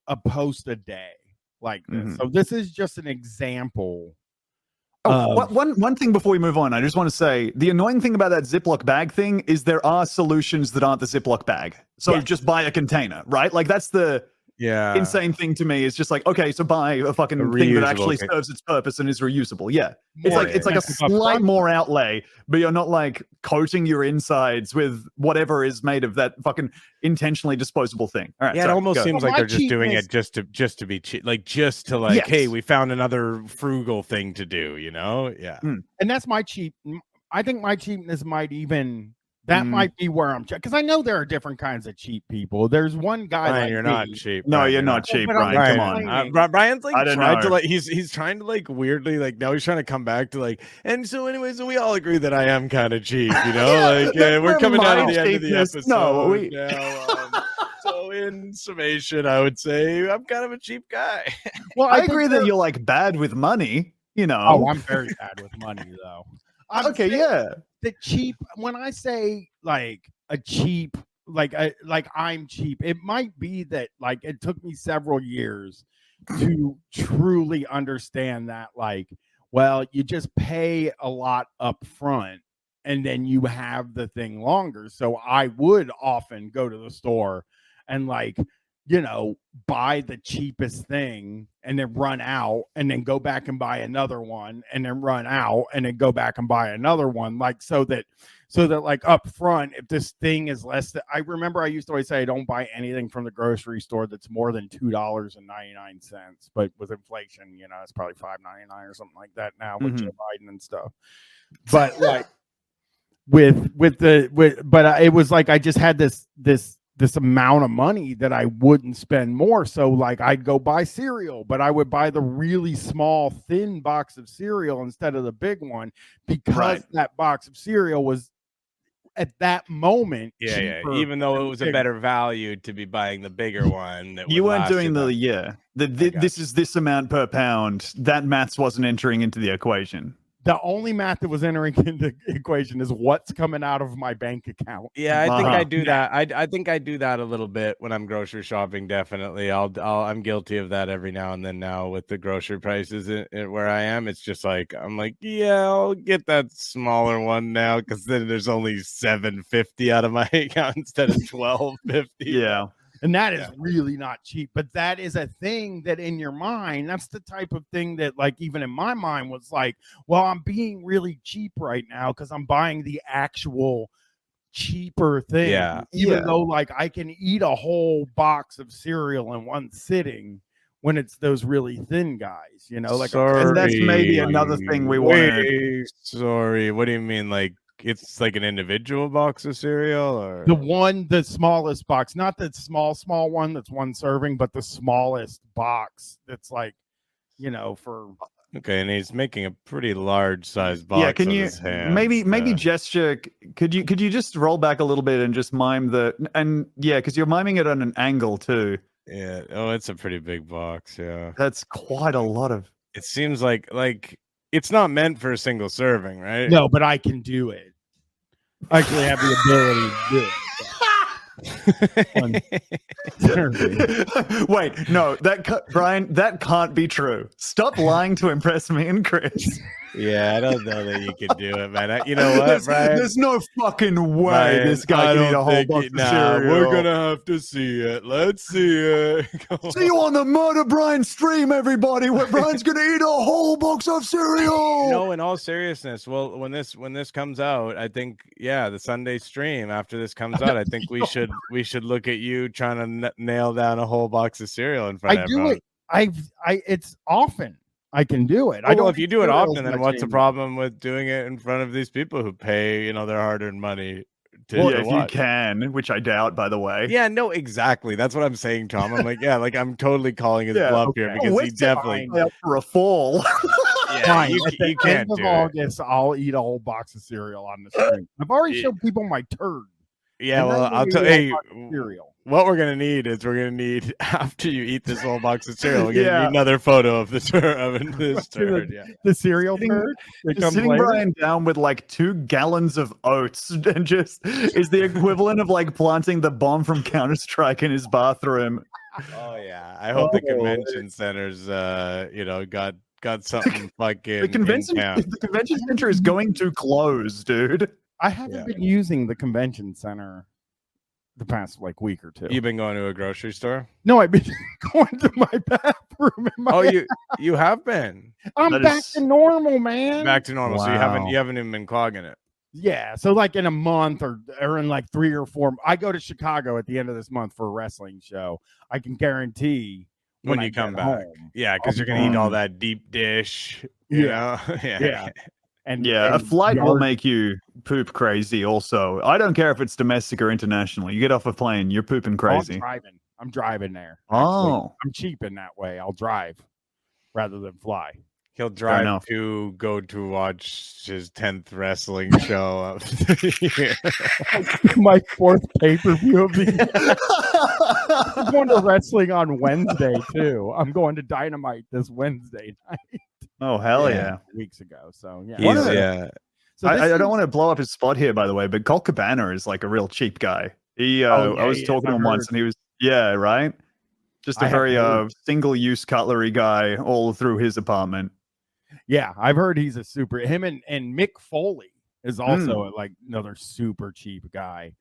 a post a day like this. So this is just an example. One thing before we move on, I just want to say the annoying thing about that Ziploc bag thing is there are solutions that aren't the Ziploc bag. So just buy a container, right? Like that's the insane thing to me. Is just like, okay, so buy a fucking thing that actually serves its purpose and is reusable. Yeah. It's like a slight more outlay, but you're not like coating your insides with whatever is made of that fucking intentionally disposable thing. All right. Yeah, it almost seems like they're just doing it just to be cheap, like just to like, hey, we found another frugal thing to do, you know? Yeah. And that's my cheap. I think my cheapness might even might be where I'm cheap, because I know there are different kinds of cheap people. There's one guy Brian, like you're me. not cheap. No, Brian, you're not cheap, Brian. Come on. Brian's like trying to like he's trying to like weirdly like now he's trying to come back to like, and so anyways, so we all agree that I am kind of cheap, you know? We're coming down to the end of the episode. No, now, so in summation, I would say I'm kind of a cheap guy. Well, I agree that you're like bad with money, you know. Oh, I'm very bad with money though. The cheap, when I say like a cheap, like I'm cheap, it might be that like it took me several years to truly understand that, like, well, you just pay a lot up front and then you have the thing longer. So I would often go to the store and like, you know, buy the cheapest thing and then run out and then go back and buy another one and then run out and then go back and buy another one. Like, so that like up front, if this thing is less than, I remember I used to always say, I don't buy anything from the grocery store that's more than $2.99, but with inflation, you know, it's probably $5.99 or something like that now with Joe Biden and stuff. But like but it was like, I just had this amount of money that I wouldn't spend more. So like I'd go buy cereal, but I would buy the really small, thin box of cereal instead of the big one, because that box of cereal was at that moment cheaper, even though it was a better value to be buying the bigger one. That you weren't doing this is this amount per pound. That maths wasn't entering into the equation. The only math that was entering into the equation is what's coming out of my bank account. Yeah, I think I do that. I think I do that a little bit when I'm grocery shopping. Definitely, I'm guilty of that every now and then. Now with the grocery prices where I am, it's just like I'm like, yeah, I'll get that smaller one now because then there's only $7.50 out of my account instead of $12.50. Yeah. And that is really not cheap, but that is a thing that in your mind, that's the type of thing that like, even in my mind was like, well, I'm being really cheap right now because I'm buying the actual cheaper thing. Yeah. Even though like I can eat a whole box of cereal in one sitting when it's those really thin guys, you know, like, and that's maybe another thing we want. Sorry. What do you mean? Like, it's like an individual box of cereal, or the smallest box, not the small one that's one serving, but the smallest box that's like, you know, for okay. And he's making a pretty large size box. Yeah, can you his hand, maybe gesture? Could you just roll back a little bit and just mime because you're miming it on an angle too. Yeah. Oh, it's a pretty big box. Yeah, that's quite a lot of. It seems like it's not meant for a single serving, right? No, but I can do it. I actually have the ability to do it. Wait, no, Brian, that can't be true. Stop lying to impress me and Chris. Yeah, I don't know that you can do it, man. You know what, Brian? There's no fucking way Brian, this guy can eat a whole box of cereal. We're gonna have to see it. Let's see it. See you on the Murder Brian stream, everybody, where Brian's gonna eat a whole box of cereal. No, in all seriousness, well, when this comes out, I think the Sunday stream after this comes out, I think we should look at you trying to nail down a whole box of cereal in front of everyone. It's often. I can do it. Well, if you do it often, then what's the problem with doing it in front of these people who pay, their hard-earned money to if you can, which I doubt, by the way. Yeah, no, exactly. That's what I'm saying, Tom. I'm like, I'm totally calling his bluff here because he definitely up for a fall. Fine. You can't do August, I'll eat a whole box of cereal on the stream. I've already showed people my turd. Yeah, well, I'll tell you. What we're gonna need is after you eat this whole box of cereal, we're gonna need another photo of this turd. The cereal turd. Sitting Brian down with like 2 gallons of oats and just is the equivalent of like planting the bomb from Counter-Strike in his bathroom. Oh yeah, I hope the convention centers, got something fucking The convention center is going to close, dude. I haven't been using the convention center the past week or two. You've been going to a grocery store? No, I've been going to my bathroom. You have been. I'm back to normal, man. Back to normal. Wow. So you haven't even been clogging it. Yeah. So in a month or in 3 or 4, I go to Chicago at the end of this month for a wrestling show. I can guarantee when you come back. Home, yeah, because you're gonna eat all that deep dish. You know? Yeah. And a flight will make you poop crazy. Also, I don't care if it's domestic or international. You get off a plane, you're pooping crazy. I'm driving there. Oh, I'm cheap in that way. I'll drive rather than fly. He'll drive to go to watch his 10th wrestling show of the year. My 4th pay-per-view of the year. I'm going to wrestling on Wednesday too. I'm going to Dynamite this Wednesday night. Oh hell yeah! Weeks ago, so yeah. So I don't want to blow up his spot here, by the way, but Colt Cabana is a real cheap guy. I was talking to him once, and he was right. Just a very single-use cutlery guy all through his apartment. Yeah, I've heard he's a super. Him and Mick Foley is also another super cheap guy.